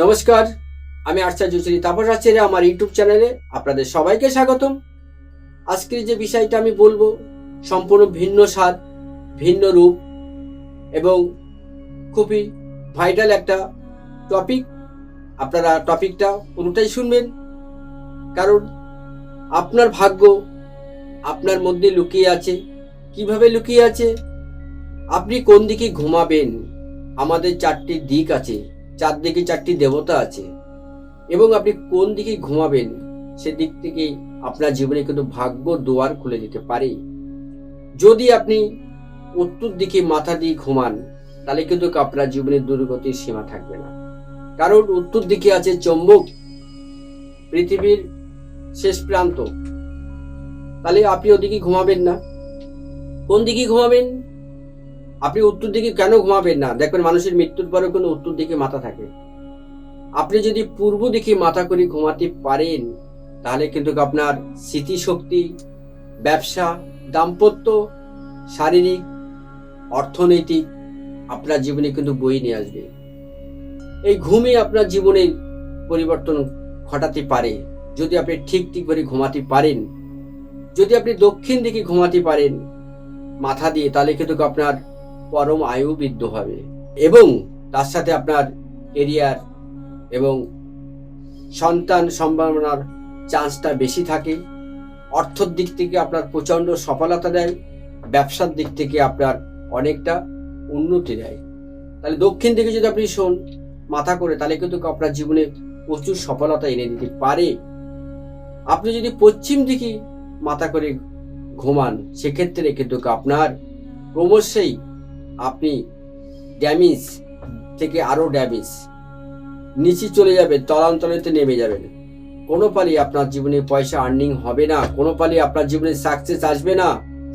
নমস্কার, আমি আচার্য শ্রী তাপস আচার্য আমার ইউটিউব চ্যানেলে আপনাদের সবাইকে স্বাগতম। আজকের যে বিষয়টা আমি বলবো সম্পূর্ণ ভিন্ন স্বাদ, ভিন্ন রূপ এবং খুবই ভাইটাল একটা টপিক। আপনারা টপিকটা পুরোটাই শুনবেন, কারণ আপনার ভাগ্য আপনার মধ্যে লুকিয়ে আছে। কিভাবে লুকিয়ে আছে? আপনি কোন দিকে ঘুমাবেন? আমাদের চারটি দিক আছে, চারদিকে চারটি দেবতা আছে, এবং আপনি কোন দিকে ঘুমাবেন সেদিক থেকে আপনার জীবনে কিন্তু ভাগ্য দুয়ার খুলে দিতে পারে। যদি আপনি উত্তর দিকে মাথা দিয়ে ঘুমান তাহলে কিন্তু আপনার জীবনের দুর্গতির সীমা থাকবে না, কারণ উত্তর দিকে আছে চৌম্বক, পৃথিবীর শেষ প্রান্ত। তাহলে আপনি ওদিকে ঘুমাবেন না। কোন দিকে ঘুমাবেন? আপনি উত্তর দিকে কেন ঘুমাবেন না? দেখবেন মানুষের মৃত্যুর পরেও কিন্তু উত্তর দিকে মাথা থাকে। আপনি যদি পূর্ব দিকে মাথা করে ঘুমাতে পারেন তাহলে কিন্তু আপনার স্মৃতিশক্তি, ব্যবসা, দাম্পত্য, শারীরিক, অর্থনৈতিক আপনার জীবনে কিন্তু বয়ে নিয়ে আসবে। এই ঘুমই আপনার জীবনের পরিবর্তন ঘটাতে পারে যদি আপনি ঠিক করে ঘুমাতে পারেন। যদি আপনি দক্ষিণ দিকে ঘুমাতে পারেন মাথা দিয়ে, তাহলে কিন্তু আপনার পরম আয়ু বৃদ্ধি হবে এবং তার সাথে আপনার কেরিয়ার এবং সন্তান সম্ভাবনার চান্সটা বেশি থাকে। অর্থের দিক থেকে আপনার প্রচন্ড সফলতা দেয়, ব্যবসার দিক থেকে আপনার অনেকটা উন্নতি দেয়। তাহলে দক্ষিণ দিকে যদি আপনি শোন মাথা করে, তাহলে কিন্তু আপনার জীবনে প্রচুর সফলতা এনে দিতে পারে। আপনি যদি পশ্চিম দিকে মাথা করে ঘুমান সেক্ষেত্রে কিন্তু আপনার ক্রমশই আপনি ড্যামেজ থেকে আরো ড্যামেজ নিচে চলে যাবে, তলান্তলেতে নেমে যাবেন। কোনো পালি আপনার জীবনে পয়সা আর্নিং হবে না, কোনো পালি আপনার জীবনে সাকসেস আসবে না।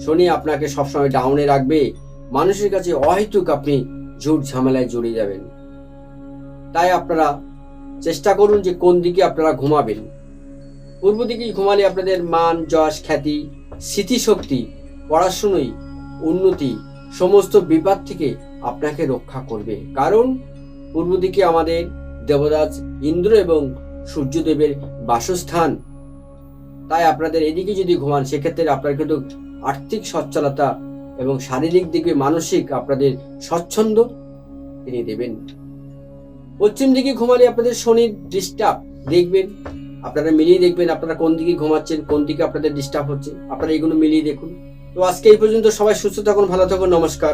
শনি আপনাকে সবসময় ডাউনে রাখবে, মানুষের কাছে অহেতুক আপনি ঝুট ঝামেলায় জড়িয়ে যাবেন। তাই আপনারা চেষ্টা করুন যে কোন দিকে আপনারা ঘুমাবেন। পূর্ব দিকে ঘুমালে আপনাদের মান, যশ, খ্যাতি, স্মৃতিশক্তি, পড়াশুনোয় উন্নতি, সমস্ত বিপদ থেকে আপনাকে রক্ষা করবে। কারণ পূর্ব দিকে আমাদের দেবরাজ ইন্দ্র এবং সূর্যদেবের বাসস্থান। তাই আপনাদের এদিকে যদি ঘুমান সেক্ষেত্রে আপনার কিন্তু আর্থিক সচ্ছলতা এবং শারীরিক দিকে মানসিক আপনাদের স্বচ্ছন্দ তিনি দেবেন। পশ্চিম দিকে ঘুমালে আপনাদের শনির ডিস্টার্ব দেখবেন, আপনারা মিলিয়ে দেখবেন আপনারা কোন দিকে ঘুমাচ্ছেন, কোন দিকে আপনাদের ডিস্টার্ব হচ্ছে, আপনারা এগুলো মিলিয়ে দেখুন। তো আজকে এই পর্যন্ত, সবাই সুস্থ থাকুন, ভালো থাকুন, নমস্কার।